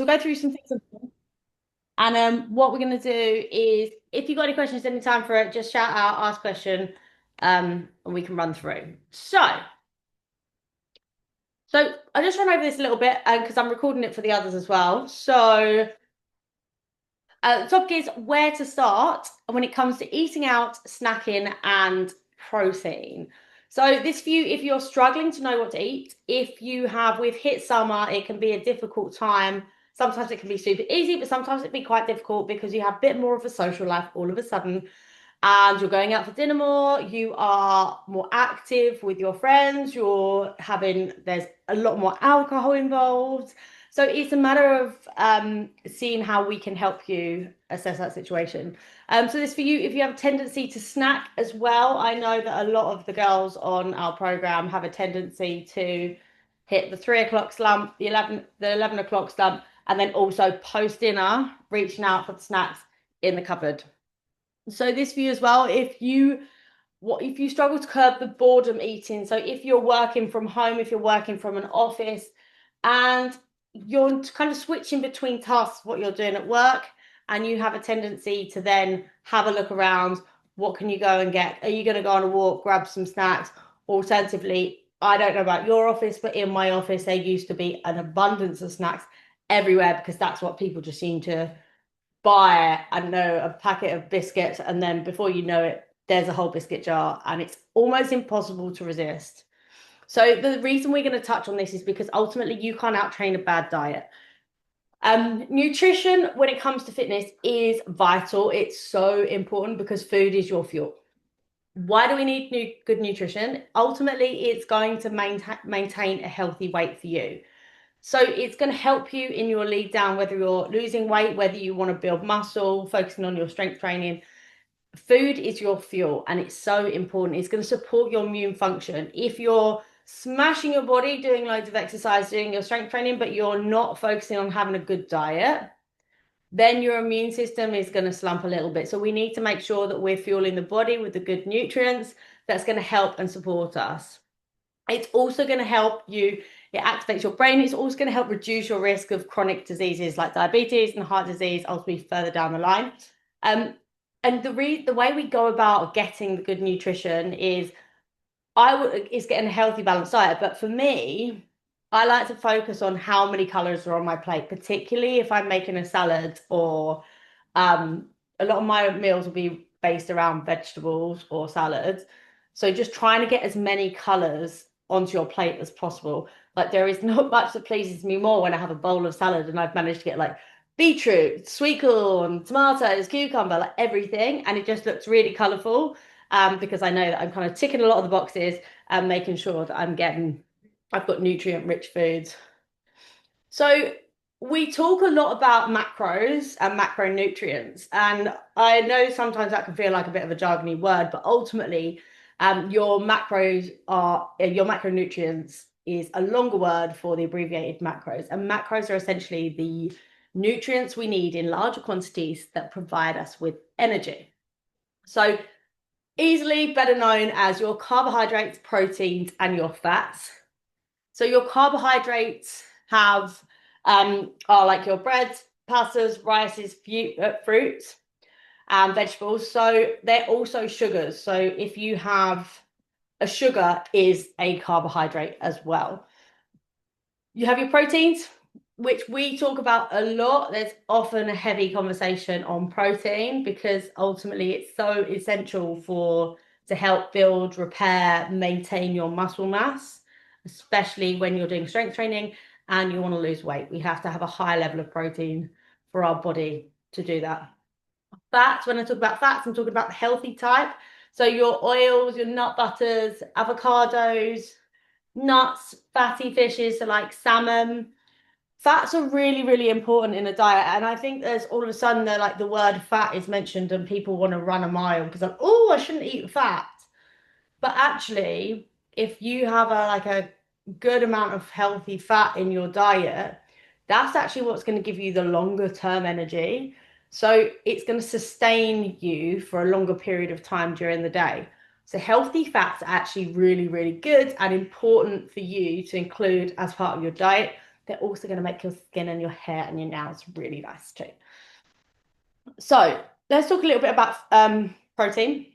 So we'll go through some things. And what we're going to do is, if you've got any questions any time for it, just shout out, ask question, and we can run through. So I just run over this a little bit because I'm recording it for the others as well. So the topic is where to start when it comes to eating out, snacking, and protein. So this view, if you're struggling to know what to eat, if you have, we've hit summer, it can be a difficult time. Sometimes it can be super easy, but sometimes it can be quite difficult because you have a bit more of a social life all of a sudden, and you're going out for dinner more, you are more active with your friends, there's a lot more alcohol involved. So it's a matter of seeing how we can help you assess that situation. So this for you, if you have a tendency to snack as well, I know that a lot of the girls on our program have a tendency to hit the 3 o'clock slump, the 11 o'clock slump, and then also post dinner, reaching out for the snacks in the cupboard. So this for you as well, if you struggle to curb the boredom eating, so if you're working from home, if you're working from an office, and you're kind of switching between tasks, what you're doing at work, and you have a tendency to then have a look around, what can you go and get? Are you going to go on a walk, grab some snacks? Alternatively, I don't know about your office, but in my office, there used to be an abundance of snacks everywhere because that's what people just seem to buy, I don't know, a packet of biscuits, and then before you know it, there's a whole biscuit jar, and it's almost impossible to resist. So the reason we're going to touch on this is because ultimately you can't outtrain a bad diet. Nutrition, when it comes to fitness, is vital. It's so important because food is your fuel. Why do we need good nutrition? Ultimately, it's going to maintain a healthy weight for you. So it's going to help you in your lead down, whether you're losing weight, whether you want to build muscle, focusing on your strength training. Food is your fuel and it's so important. It's going to support your immune function. If you're smashing your body, doing loads of exercise, doing your strength training, but you're not focusing on having a good diet, then your immune system is going to slump a little bit. So we need to make sure that we're fueling the body with the good nutrients that's going to help and support us. It's also going to help you, it activates your brain. It's also going to help reduce your risk of chronic diseases like diabetes and heart disease, ultimately further down the line. And the way we go about getting the good nutrition is getting a healthy, balanced diet. But for me, I like to focus on how many calories are on my plate, particularly if I'm making a salad or a lot of my meals will be based around vegetables or salads. So just trying to get as many colors onto your plate as possible. Like there is not much that pleases me more when I have a bowl of salad and I've managed to get like beetroot, sweet corn, tomatoes, cucumber, like everything, and it just looks really colorful. Because I know that I'm kind of ticking a lot of the boxes and making sure that I've got nutrient-rich foods. So we talk a lot about macros and macronutrients, and I know sometimes that can feel like a bit of a jargony word, but ultimately, your macronutrients is a longer word for the abbreviated macros, and macros are essentially the nutrients we need in larger quantities that provide us with energy. So easily better known as your carbohydrates, proteins, and your fats. So your carbohydrates are like your breads, pastas, rices, fruits, and vegetables. So they're also sugars. So if you have a sugar is a carbohydrate as well. You have your proteins, which we talk about a lot. There's often a heavy conversation on protein because ultimately it's so essential to help build, repair, maintain your muscle mass, especially when you're doing strength training and you want to lose weight. We have to have a high level of protein for our body to do that. Fats, when I talk about fats, I'm talking about the healthy type. So your oils, your nut butters, avocados, nuts, fatty fishes, so like salmon. Fats are really, really important in a diet. And I think there's all of a sudden the word fat is mentioned and people want to run a mile because like, oh, I shouldn't eat fat. But actually, if you have a good amount of healthy fat in your diet, that's actually what's going to give you the longer term energy. So it's going to sustain you for a longer period of time during the day. So healthy fats are actually really, really good and important for you to include as part of your diet they're also going to make your skin and your hair and your nails really nice too. So let's talk a little bit about protein.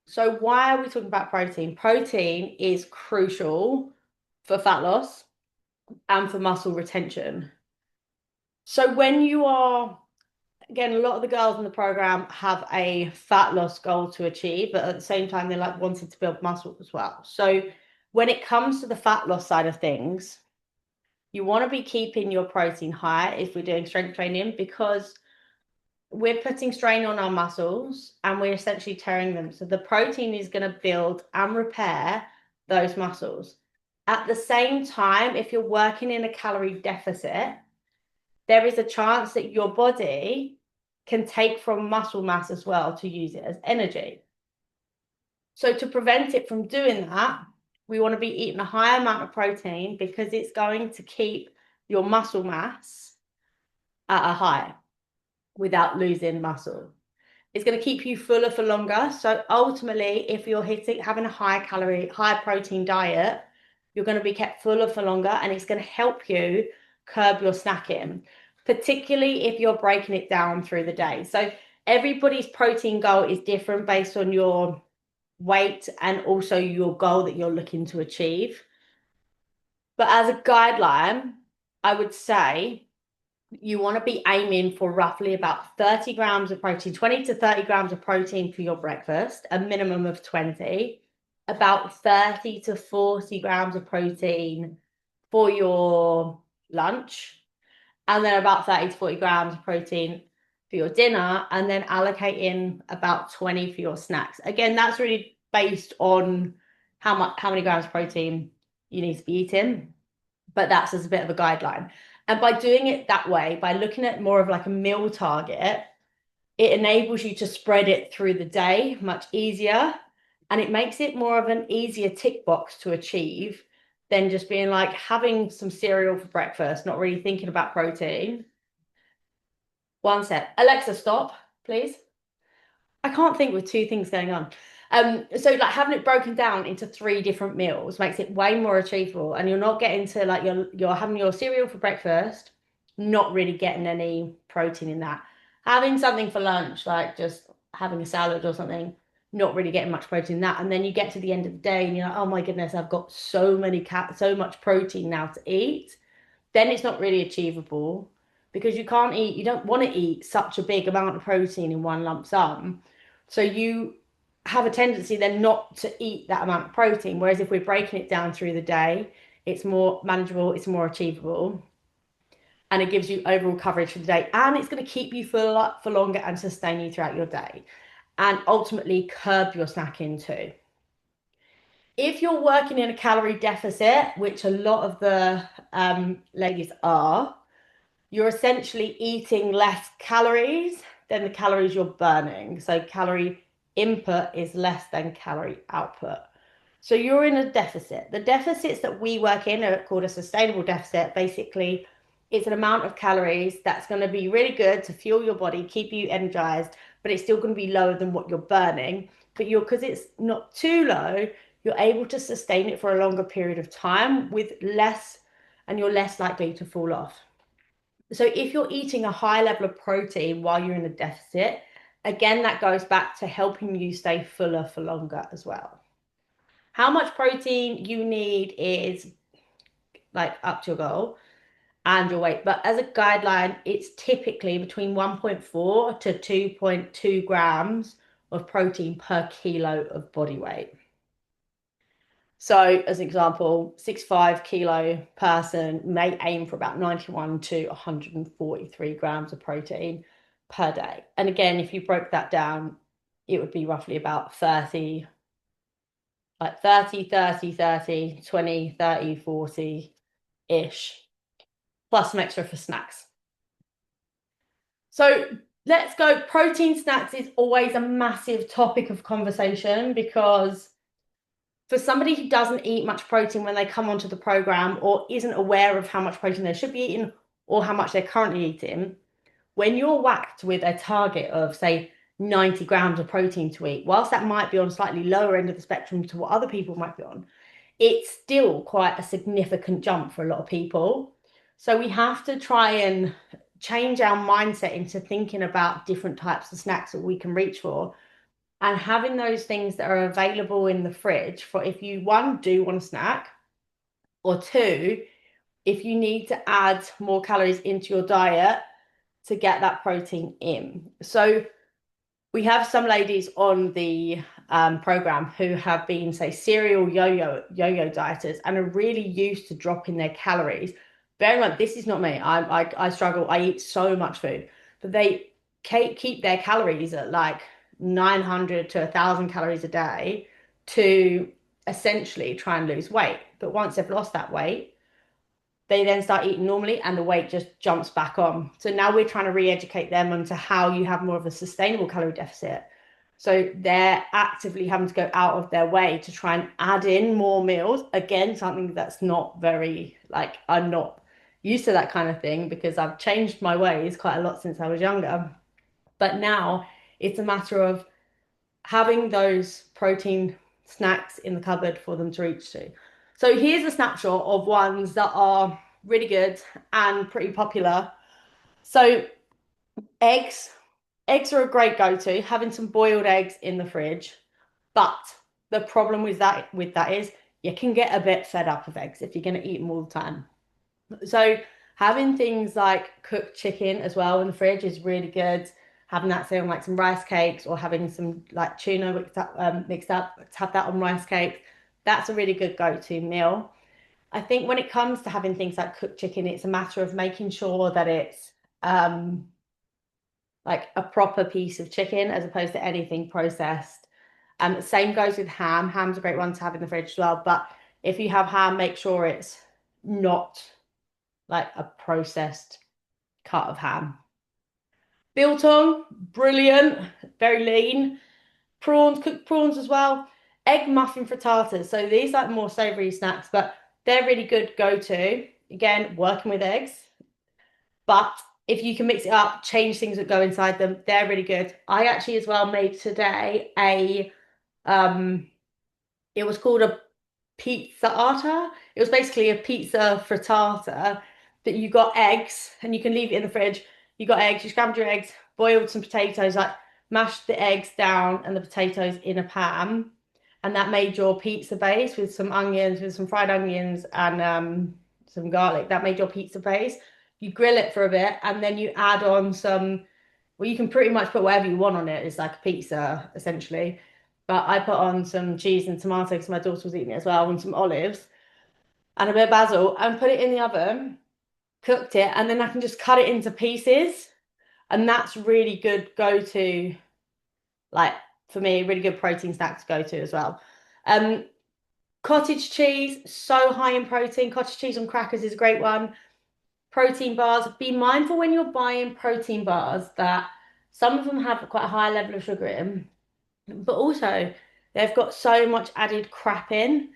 So why are we talking about protein? Protein is crucial for fat loss and for muscle retention. So when you are, again, a lot of the girls in the program have a fat loss goal to achieve, but at the same time, they're like wanting to build muscle as well. So when it comes to the fat loss side of things, you want to be keeping your protein high if we're doing strength training, because we're putting strain on our muscles and we're essentially tearing them. So the protein is going to build and repair those muscles. At the same time, if you're working in a calorie deficit, there is a chance that your body can take from muscle mass as well to use it as energy. So to prevent it from doing that, we want to be eating a high amount of protein, because it's going to keep your muscle mass at a high without losing muscle. It's going to keep you fuller for longer. So ultimately, if you're having a high calorie, high protein diet, you're going to be kept fuller for longer, and it's going to help you curb your snacking, particularly if you're breaking it down through the day. So everybody's protein goal is different based on your weight and also your goal that you're looking to achieve. But as a guideline, I would say you want to be aiming for roughly about 30 grams of protein, 20 to 30 grams of protein for your breakfast, a minimum of 20, about 30 to 40 grams of protein for your lunch, and then about 30 to 40 grams of protein for your dinner, and then allocating about 20 for your snacks. Again, that's really based on how many grams of protein you need to be eating, but that's as a bit of a guideline. And by doing it that way, by looking at more of like a meal target, it enables you to spread it through the day much easier, and it makes it more of an easier tick box to achieve than just being like having some cereal for breakfast, not really thinking about protein. One sec. Alexa, stop, please. I can't think with two things going on. So like having it broken down into 3 different meals makes it way more achievable, and you're not getting to like you're having your cereal for breakfast, not really getting any protein in that. Having something for lunch, like just having a salad or something, not really getting much protein in that. And then you get to the end of the day and you're like, oh my goodness, I've got so much protein now to eat. Then it's not really achievable, because you don't want to eat such a big amount of protein in one lump sum. So you have a tendency then not to eat that amount of protein. Whereas if we're breaking it down through the day, it's more manageable, it's more achievable, and it gives you overall coverage for the day. And it's going to keep you full for longer and sustain you throughout your day, and ultimately curb your snacking too. If you're working in a calorie deficit, which a lot of the ladies are, you're essentially eating less calories than the calories you're burning. So calorie input is less than calorie output. So you're in a deficit. The deficits that we work in are called a sustainable deficit. Basically, it's an amount of calories that's going to be really good to fuel your body, keep you energized, but it's still going to be lower than what you're burning. But because it's not too low, you're able to sustain it for a longer period of time with less, and you're less likely to fall off. So if you're eating a high level of protein while you're in a deficit, again, that goes back to helping you stay fuller for longer as well. How much protein you need is like up to your goal and your weight. But as a guideline, it's typically between 1.4 to 2.2 grams of protein per kilo of body weight. So as an example, 65 kilo person may aim for about 91 to 143 grams of protein per day. And again, if you broke that down, it would be roughly about 30, like 30, 30, 30, 20, 30, 40-ish, plus some extra for snacks. So let's go. Protein snacks is always a massive topic of conversation, because for somebody who doesn't eat much protein when they come onto the program, or isn't aware of how much protein they should be eating or how much they're currently eating, when you're whacked with a target of, say, 90 grams of protein to eat, whilst that might be on a slightly lower end of the spectrum to what other people might be on, it's still quite a significant jump for a lot of people. So we have to try and change our mindset into thinking about different types of snacks that we can reach for, and having those things that are available in the fridge for if you, one, do want a snack, or two, if you need to add more calories into your diet to get that protein in. So we have some ladies on the program who have been, say, serial yo-yo dieters and are really used to dropping their calories. Bear in mind, this is not me. I struggle. I eat so much food, but they keep their calories at like 900 to 1,000 calories a day to essentially try and lose weight. But once they've lost that weight, they then start eating normally and the weight just jumps back on. So now we're trying to re-educate them onto how you have more of a sustainable calorie deficit. So they're actively having to go out of their way to try and add in more meals. Again, something that's not very, like, I'm not used to that kind of thing because I've changed my ways quite a lot since I was younger. But now it's a matter of having those protein snacks in the cupboard for them to reach to. So here's a snapshot of ones that are really good and pretty popular. So eggs. Eggs are a great go-to, having some boiled eggs in the fridge. But the problem with that is you can get a bit fed up of eggs if you're going to eat them all the time. So having things like cooked chicken as well in the fridge is really good. Having that, say, on like some rice cakes, or having some like tuna mixed up, to have that on rice cakes. That's a really good go-to meal. I think when it comes to having things like cooked chicken, it's a matter of making sure that it's um, like a proper piece of chicken as opposed to anything processed. Same goes with ham. Ham's a great one to have in the fridge as well. But if you have ham, make sure it's not like a processed cut of ham. Biltong, brilliant, very lean. Prawns, cooked prawns as well. Egg muffin frittatas. So these like more savory snacks, but they're really good go-to. Again, working with eggs. But if you can mix it up, change things that go inside them, they're really good. I actually as well made today um it was called a pizzata. It was basically a pizza frittata that you got eggs and you can leave it in the fridge. You got eggs, you scrambled your eggs, boiled some potatoes, like mashed the eggs down and the potatoes in a pan. And that made your pizza base with some onions, with some fried onions and some garlic. That made your pizza base. You grill it for a bit and then you add on some, well, you can pretty much put whatever you want on it. It's like a pizza, essentially. But I put on some cheese and tomato because my daughter was eating it as well, and some olives and a bit of basil, and put it in the oven, cooked it, and then I can just cut it into pieces. And that's really good go to, like, for me, really good protein snack to go to as well. Um, Cottage cheese, so high in protein. Cottage cheese on crackers is a great one. Protein bars, be mindful when you're buying protein bars that some of them have quite a high level of sugar in, but also they've got so much added crap in.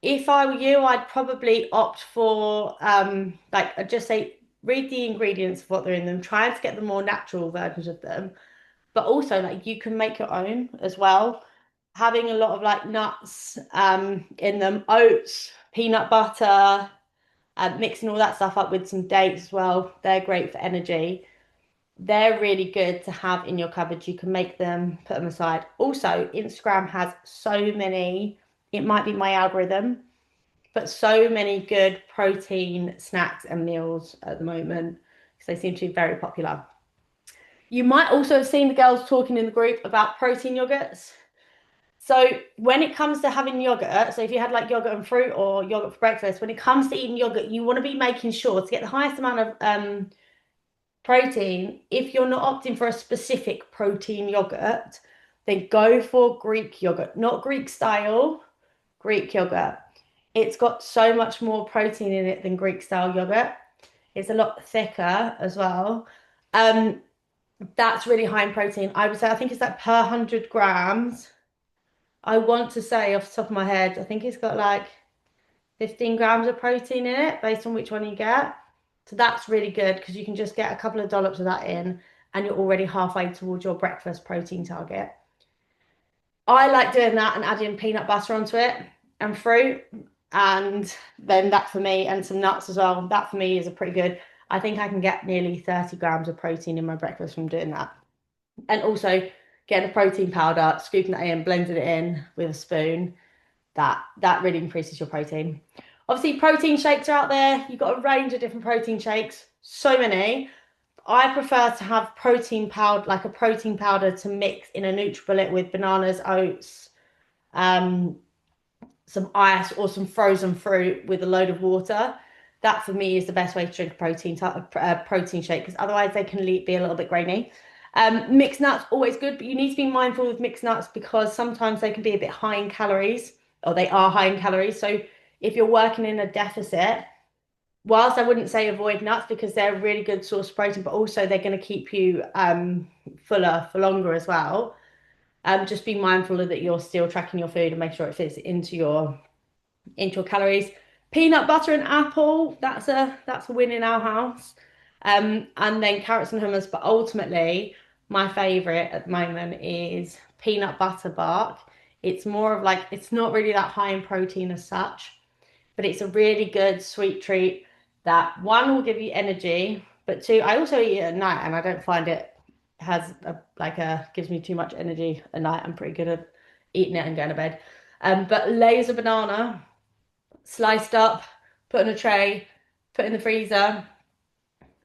If I were you, I'd probably opt for like I'd just say read the ingredients of what they're in them, try to get the more natural versions of them, but also like you can make your own as well. Having a lot of like nuts in them, oats, peanut butter, mixing all that stuff up with some dates as well. They're great for energy. They're really good to have in your cupboard. You can make them, put them aside. Also, Instagram has so many, it might be my algorithm, but so many good protein snacks and meals at the moment because they seem to be very popular. You might also have seen the girls talking in the group about protein yogurts. So when it comes to having yogurt, so if you had like yogurt and fruit or yogurt for breakfast, when it comes to eating yogurt, you want to be making sure to get the highest amount of protein. If you're not opting for a specific protein yogurt, then go for Greek yogurt, not Greek style, Greek yogurt. It's got so much more protein in it than Greek style yogurt. It's a lot thicker as well. Um, that's really high in protein. I would say I think it's like per 100 grams. I want to say off the top of my head, I think it's got like 15 grams of protein in it based on which one you get. So that's really good because you can just get a couple of dollops of that in and you're already halfway towards your breakfast protein target. I like doing that and adding peanut butter onto it and fruit. and then that for me, and some nuts as well. That for me is a pretty good. I think I can get nearly 30 grams of protein in my breakfast from doing that. And also getting a protein powder, scooping it in, blending it in with a spoon. That really increases your protein. Obviously, protein shakes are out there. You've got a range of different protein shakes, so many. I prefer to have protein powder, like a protein powder to mix in a NutriBullet with bananas, oats, um, some ice or some frozen fruit with a load of water. That for me is the best way to drink a protein shake, because otherwise they can be a little bit grainy. Mixed nuts always good, but you need to be mindful with mixed nuts because sometimes they can be a bit high in calories, or they are high in calories. So if you're working in a deficit, whilst I wouldn't say avoid nuts because they're a really good source of protein, but also they're going to keep you fuller for longer as well. Just be mindful of that you're still tracking your food and make sure it fits into your calories. Peanut butter and apple, that's a win in our house. And then carrots and hummus, but ultimately my favorite at the moment is peanut butter bark. It's more of like, it's not really that high in protein as such, but it's a really good sweet treat that one will give you energy, but two, I also eat it at night and I don't find it has gives me too much energy at night. I'm pretty good at eating it and going to bed. But layers of banana sliced up, put in a tray, put in the freezer,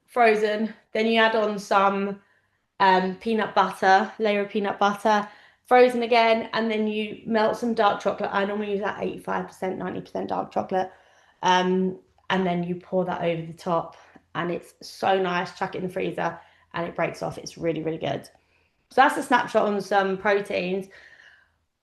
frozen. Then you add on some peanut butter, layer of peanut butter, frozen again, and then you melt some dark chocolate. I normally use that 85%, 90% dark chocolate. And then you pour that over the top, and it's so nice. Chuck it in the freezer, and it breaks off. It's really, really good. So that's a snapshot on some proteins.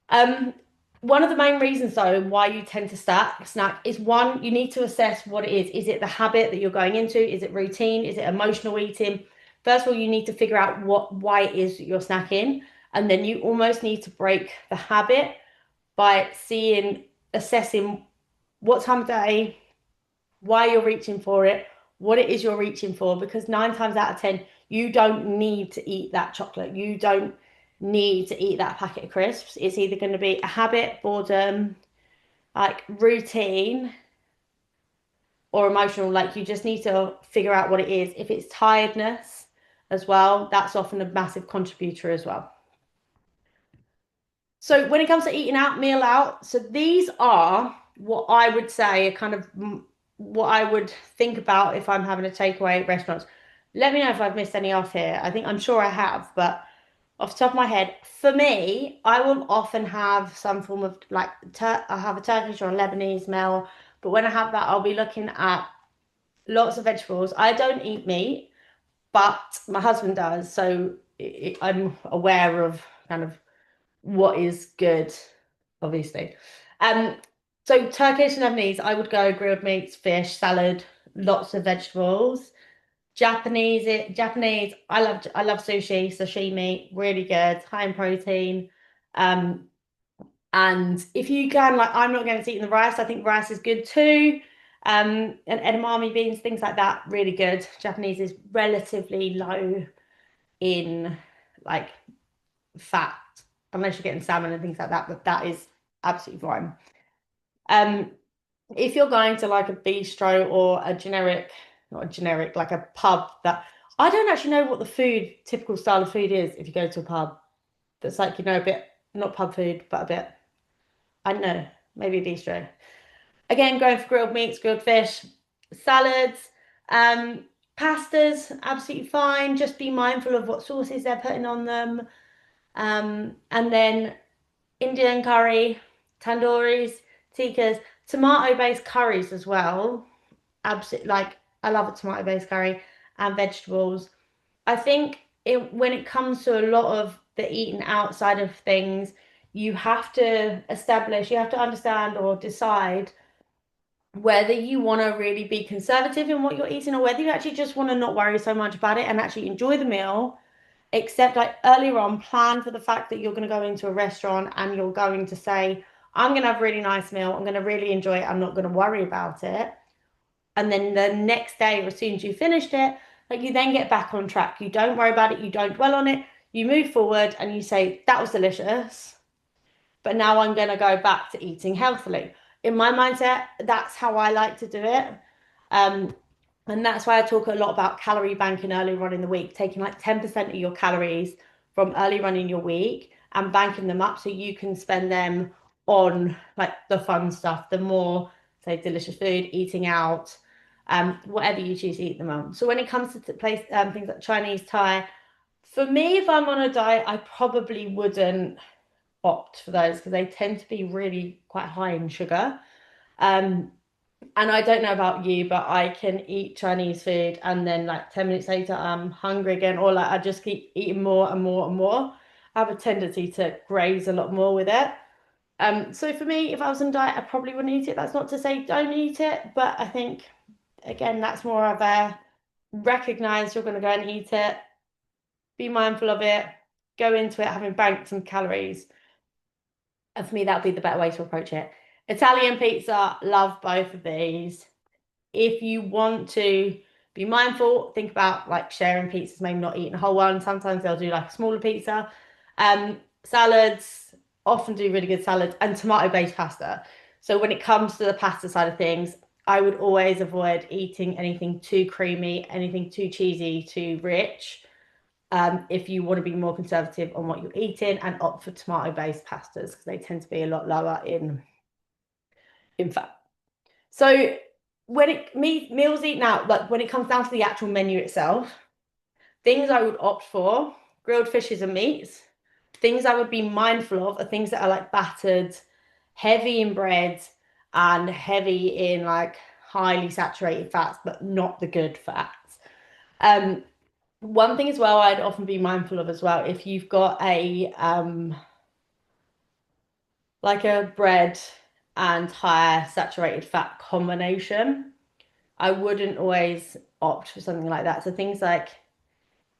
Um, One of the main reasons, though, why you tend to snack is one, you need to assess what it is. Is it the habit that you're going into? Is it routine? Is it emotional eating? First of all, you need to figure out why it is that you're snacking, and then you almost need to break the habit by assessing what time of day, why you're reaching for it, what it is you're reaching for, because 9 times out of 10, you don't need to eat that chocolate. You don't need to eat that packet of crisps. It's either going to be a habit, boredom, like routine, or emotional. Like you just need to figure out what it is. If it's tiredness as well, that's often a massive contributor as well. So when it comes to eating out, meal out, so these are what I would say are kind of what I would think about if I'm having a takeaway at restaurants. Let me know if I've missed any off here. I'm sure I have, but off the top of my head, for me, I will often have some form of like I have a Turkish or a Lebanese meal, but when I have that, I'll be looking at lots of vegetables. I don't eat meat, but my husband does, so I'm aware of kind of what is good, obviously. Um, so Turkish and Lebanese, I would go grilled meats, fish, salad, lots of vegetables. Japanese, I love sushi, sashimi, really good, high in protein. Um, and if you can, like, I'm not going to eat in the rice. I think rice is good too. And edamame beans, things like that, really good. Japanese is relatively low in like fat, unless you're getting salmon and things like that, but that is absolutely fine. Um, if you're going to like a bistro or a generic, not a generic, like a pub that I don't actually know what the typical style of food is if you go to a pub that's like, a bit, not pub food, but a bit, I don't know, maybe a bistro. Again, going for grilled meats, grilled fish, salads, um, pastas, absolutely fine. Just be mindful of what sauces they're putting on them. And then Indian curry, tandooris, tikkas, tomato-based curries as well. Absolutely, like I love a tomato-based curry and vegetables. I think when it comes to a lot of the eating outside of things, you have to understand or decide whether you want to really be conservative in what you're eating or whether you actually just want to not worry so much about it and actually enjoy the meal. Except like earlier on, plan for the fact that you're going to go into a restaurant and you're going to say, I'm going to have a really nice meal. I'm going to really enjoy it. I'm not going to worry about it. And then the next day, or as soon as you finished it, like you then get back on track. You don't worry about it. You don't dwell on it. You move forward and you say, that was delicious. But now I'm going to go back to eating healthily. in my mindset, that's how I like to do it. Um, and that's why I talk a lot about calorie banking early on in the week, taking like 10% of your calories from early on in your week and banking them up so you can spend them on like the fun stuff, the more, say, delicious food, eating out, whatever you choose to eat them on. So when it comes to place things like Chinese, Thai, for me, if I'm on a diet, I probably wouldn't opt for those because they tend to be really quite high in sugar. Um, and I don't know about you, but I can eat Chinese food and then like 10 minutes later I'm hungry again, or like I just keep eating more and more and more. I have a tendency to graze a lot more with it. So for me, if I was on diet, I probably wouldn't eat it. That's not to say don't eat it, but I think again, that's more of a recognize you're going to go and eat it, be mindful of it, go into it having banked some calories. And for me, that would be the better way to approach it. Italian pizza, love both of these. If you want to be mindful, think about like sharing pizzas, maybe not eating a whole one. Sometimes they'll do like a smaller pizza. Salads often do really good salads and tomato-based pasta. So when it comes to the pasta side of things, I would always avoid eating anything too creamy, anything too cheesy, too rich. If you want to be more conservative on what you're eating and opt for tomato-based pastas because they tend to be a lot lower in fat. So when it meals eaten out, like when it comes down to the actual menu itself, things I would opt for, grilled fishes and meats. Things I would be mindful of are things that are like battered, heavy in bread, and heavy in like highly saturated fats, but not the good fats. Um, One thing as well I'd often be mindful of as well, if you've got a like a bread and higher saturated fat combination, I wouldn't always opt for something like that. So things like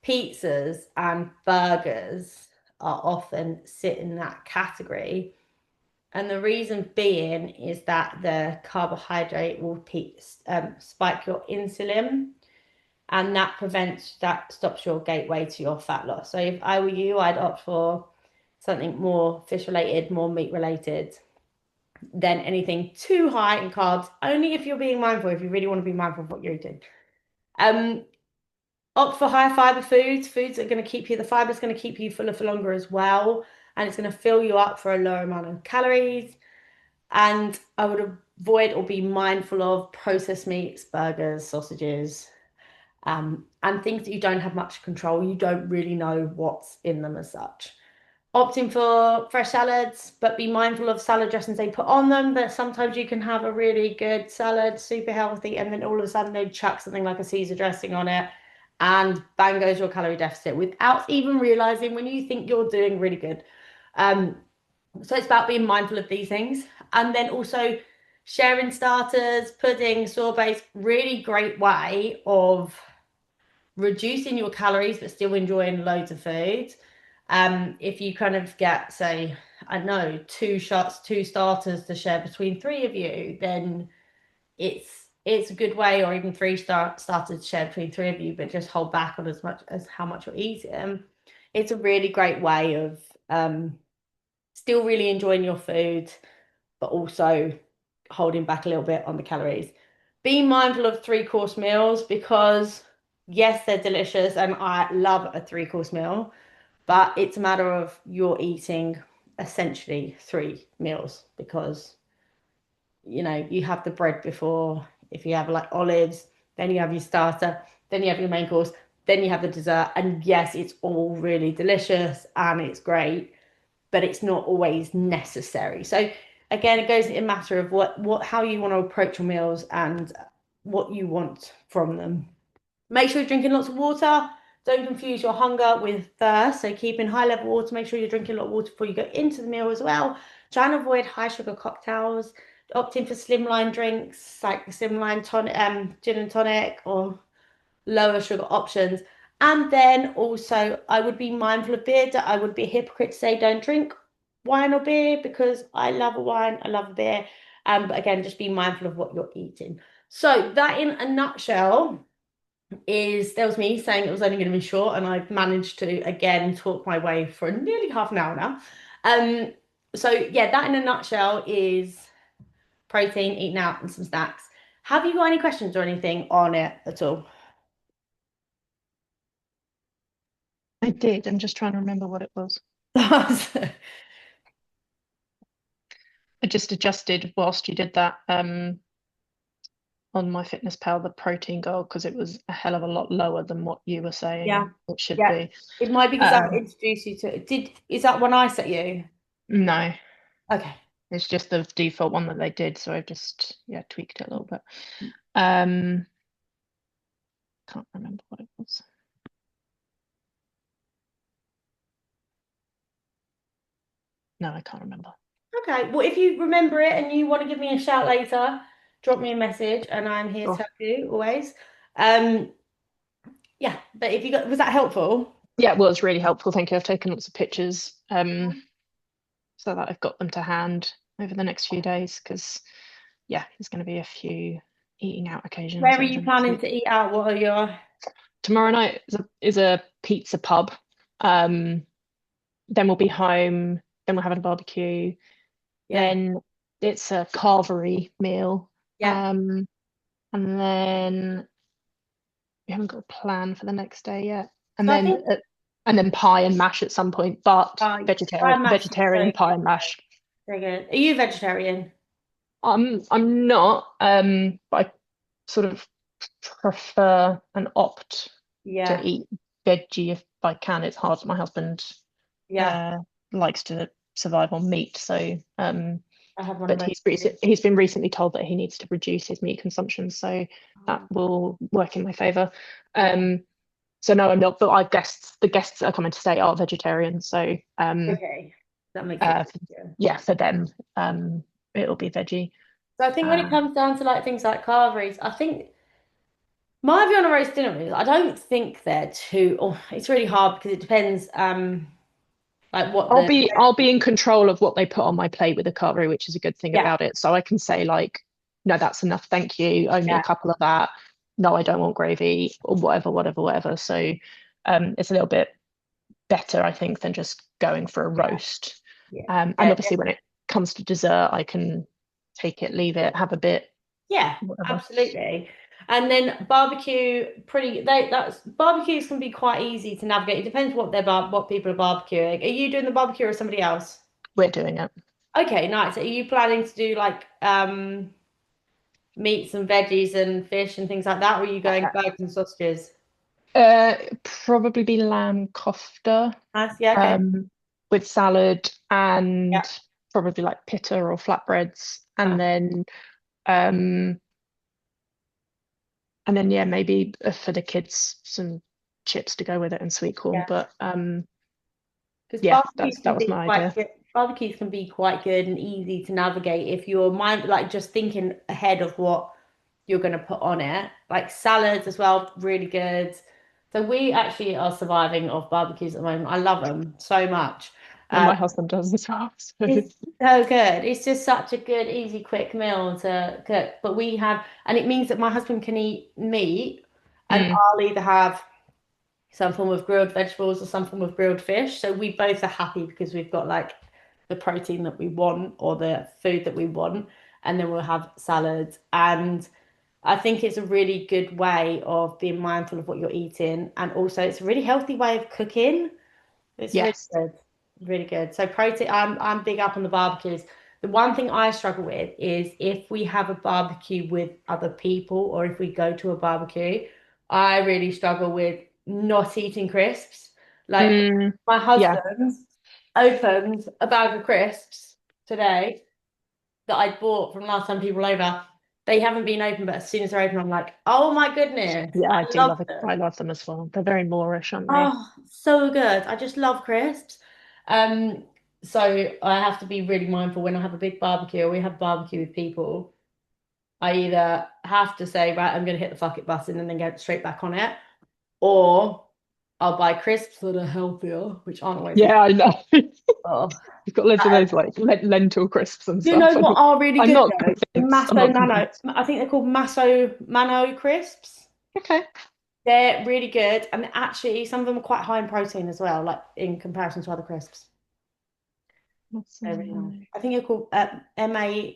pizzas and burgers are often sit in that category. And the reason being is that the carbohydrate will spike your insulin, and that stops your gateway to your fat loss. So if I were you, I'd opt for something more fish related, more meat related than anything too high in carbs, only if you're being mindful, if you really want to be mindful of what you're eating. Um, Opt for high fiber foods, foods that are going to keep you, the fiber is going to keep you fuller for longer as well, and it's going to fill you up for a lower amount of calories. And I would avoid or be mindful of processed meats, burgers, sausages, and things that you don't have much control. You don't really know what's in them as such. Opting for fresh salads, but be mindful of salad dressings they put on them. That sometimes you can have a really good salad, super healthy, and then all of a sudden they chuck something like a Caesar dressing on it, and bang goes your calorie deficit without even realizing when you think you're doing really good. Um, so it's about being mindful of these things, and then also sharing starters, pudding, sorbets, really great way of reducing your calories but still enjoying loads of food. If you kind of get, say, I don't know, two starters to share between three of you, then it's a good way, or even starters to share between three of you, but just hold back on as much as how much you're eating. It's a really great way of still really enjoying your food, but also holding back a little bit on the calories. Be mindful of three-course meals because yes, they're delicious and I love a three-course meal, but it's a matter of you're eating essentially three meals because you have the bread before, if you have like olives, then you have your starter, then you have your main course, then you have the dessert. And yes, it's all really delicious and it's great, but it's not always necessary. So again, it goes in a matter of how you want to approach your meals and what you want from them. Make sure you're drinking lots of water. Don't confuse your hunger with thirst. So keep in high level water. Make sure you're drinking a lot of water before you go into the meal as well. Try and avoid high sugar cocktails. Opt in for slimline drinks like slimline tonic, gin and tonic, or lower sugar options. And then also, I would be mindful of beer. I would be a hypocrite to say don't drink wine or beer because I love a wine, I love a beer. But again, just be mindful of what you're eating. So that in a nutshell there was me saying it was only going to be short, and I've managed to again talk my way for nearly half an hour now. So yeah, that in a nutshell is protein, eating out, and some snacks. Have you got any questions or anything on it at all? I did. I'm just trying to remember what it was. I just adjusted whilst you did that on MyFitnessPal the protein goal because it was a hell of a lot lower than what you were Yeah, saying it should yeah. be. It might be because I Um, introduced you to it. Is that one I set you? no, Okay. it's just the default one that they did, so I've just tweaked it a little bit. Um, can't remember what it was. No, I can't remember. Okay. Well, if you remember it and you want to give me a shout later, drop me a message and I'm here to Sure. help you always. Um, yeah, but if you got, was that helpful? Yeah, well, it's really helpful. Thank you. I've taken lots of pictures so that I've got them to hand over the next few days because there's going to be a few eating out Where occasions are over you the next planning week. to eat out? What are your, Tomorrow night is a pizza pub. Um, then we'll be home. Then we're having a barbecue. yeah, Then it's a carvery meal. yeah. Um, and then we haven't got a plan for the next day yet. And So I then think pie and mash at some point, but pie vegetarian mash is so vegetarian pie good. and mash. So good. Are you vegetarian? I'm not, but I sort of prefer and opt to Yeah, eat veggie if I can. It's hard. My husband yeah. uh, likes to survive on meat, so I have one of but those too. he's been recently told that he needs to reduce his meat consumption, so that Oh, will work in my favour. yeah. Um, so no, I'm not. But I guess the guests that are coming to stay are vegetarian, so Okay. That makes it uh, easier. yeah, for them it'll be veggie. So I think when it Um, comes down to like things like carveries, I think my view on a roast dinner is I don't think they're too, oh, it's really hard because it depends like what the I'll be in control of what they put on my plate with the cutlery, which is a good thing yeah, about it. So I can say like, no, that's enough, thank you. Only a yeah, couple of that. No, I don't want gravy or whatever, whatever, whatever. So it's a little bit better, I think, than just going for a yeah, roast. yeah. And obviously when it comes to dessert, I can take it, leave it, have a bit, Yeah, whatever. absolutely. And then barbecue, that's barbecues can be quite easy to navigate. It depends what people are barbecuing. Are you doing the barbecue or somebody else? We're doing it. Okay, nice. Are you planning to do like meats and veggies and fish and things like that, or are you going burgers and sausages? Probably be lamb kofta. Nice. Yeah, okay. um, with salad Yeah. and probably like pita or flatbreads, Nice. um, and then yeah, maybe for the kids some chips to go with it and sweet corn. Yeah. But Because yeah, that was my idea. barbecues can be quite good and easy to navigate if you're mind like just thinking ahead of what you're going to put on it. Like salads as well, really good. So we actually are surviving off barbecues at the moment. I love them so much. And Um, my husband does as well. So it's so good. It's just such a good, easy, quick meal to cook. But we have, and it means that my husband can eat meat, and mm, I'll either have some form of grilled vegetables or some form of grilled fish. So we both are happy because we've got like the protein that we want or the food that we want, and then we'll have salads. And I think it's a really good way of being mindful of what you're eating, and also it's a really healthy way of cooking. It's really yes. good, really good. So protein, I'm big up on the barbecues. The one thing I struggle with is if we have a barbecue with other people or if we go to a barbecue, I really struggle with not eating crisps. Like Mm, my yeah. husband opened a bag of crisps today that I bought from last time people were over. They haven't been open, but as soon as they're open, I'm like, oh my goodness, Yeah, I I do love love it. them. I love them as well. They're very Moorish, aren't they? Oh, so good. I just love crisps. Um, so I have to be really mindful when I have a big barbecue or we have barbecue with people. I either have to say, right, I'm going to hit the fuck it button and then get straight back on it, or I'll buy crisps that are healthier, which aren't always the Yeah, I know. oh. You've got loads of those like lentil crisps and You know stuff. what are really I'm good not though? convinced. I'm Masso not Nano. convinced. I think they're called Masso Mano crisps. Okay. They're really good, and actually some of them are quite high in protein as well, like in comparison to other crisps. They're really nice. Masamo. I think you're called Masomona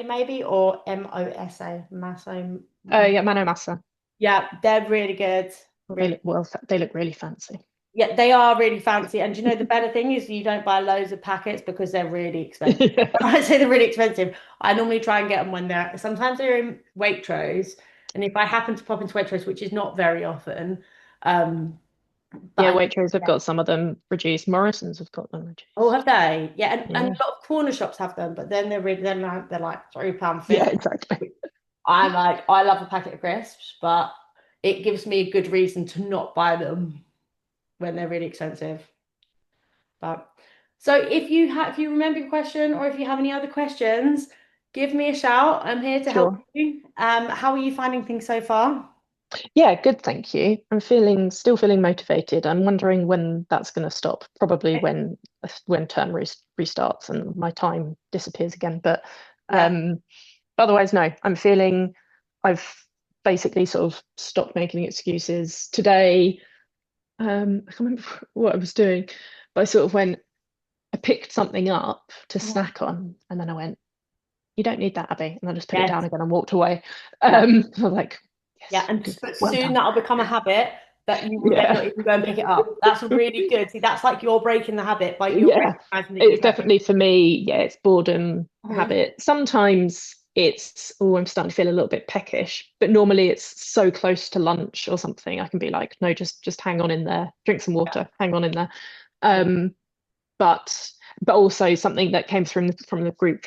maybe, or Mosa. Maso. Yeah, Mano Masa. Yeah, they're really good. Well, they Really. look they look really fancy. Yeah, they are really fancy. And do you know the better thing is you don't buy loads of packets because they're really expensive. Yeah. When I say they're really expensive, I normally try and get them when sometimes they're in Waitrose. And if I happen to pop into Waitrose, which is not very often, but Yeah, I, Waitrose have got some of them reduced. Morrison's have got them oh, reduced. have they? Yeah, and Yeah. a lot of corner shops have them, but then they're like Yeah, £3.50. exactly. I'm like, I love a packet of crisps, but it gives me a good reason to not buy them when they're really expensive. But so if you remember your question or if you have any other questions, give me a shout. I'm here to help Sure. you. How are you finding things so far? Yeah, good, thank you. I'm still feeling motivated. I'm wondering when that's going to stop. Probably when term restarts and my time disappears again. But Yeah. um, otherwise, no. I'm feeling I've basically sort of stopped making excuses. Today, I can't remember what I was doing, but I sort of I picked something up to Mhm. snack on, and then I went, "You don't need that, Abby," and I just put it Yes. down again and walked away. Yeah. I was like, Yeah. "Yes, And good, but well soon done." that'll become a habit that you will then not Yeah. even go and pick it up. That's really good. See, that's like you're breaking the habit by you're Yeah, recognizing that you it's don't. definitely for me. Yeah, it's boredom Mhm. habit. Sometimes it's, oh, I'm starting to feel a little bit peckish, but normally it's so close to lunch or something. I can be like, no, just hang on in there, drink some Yeah. water, hang on in there. Yeah. Um, but also something that came from the group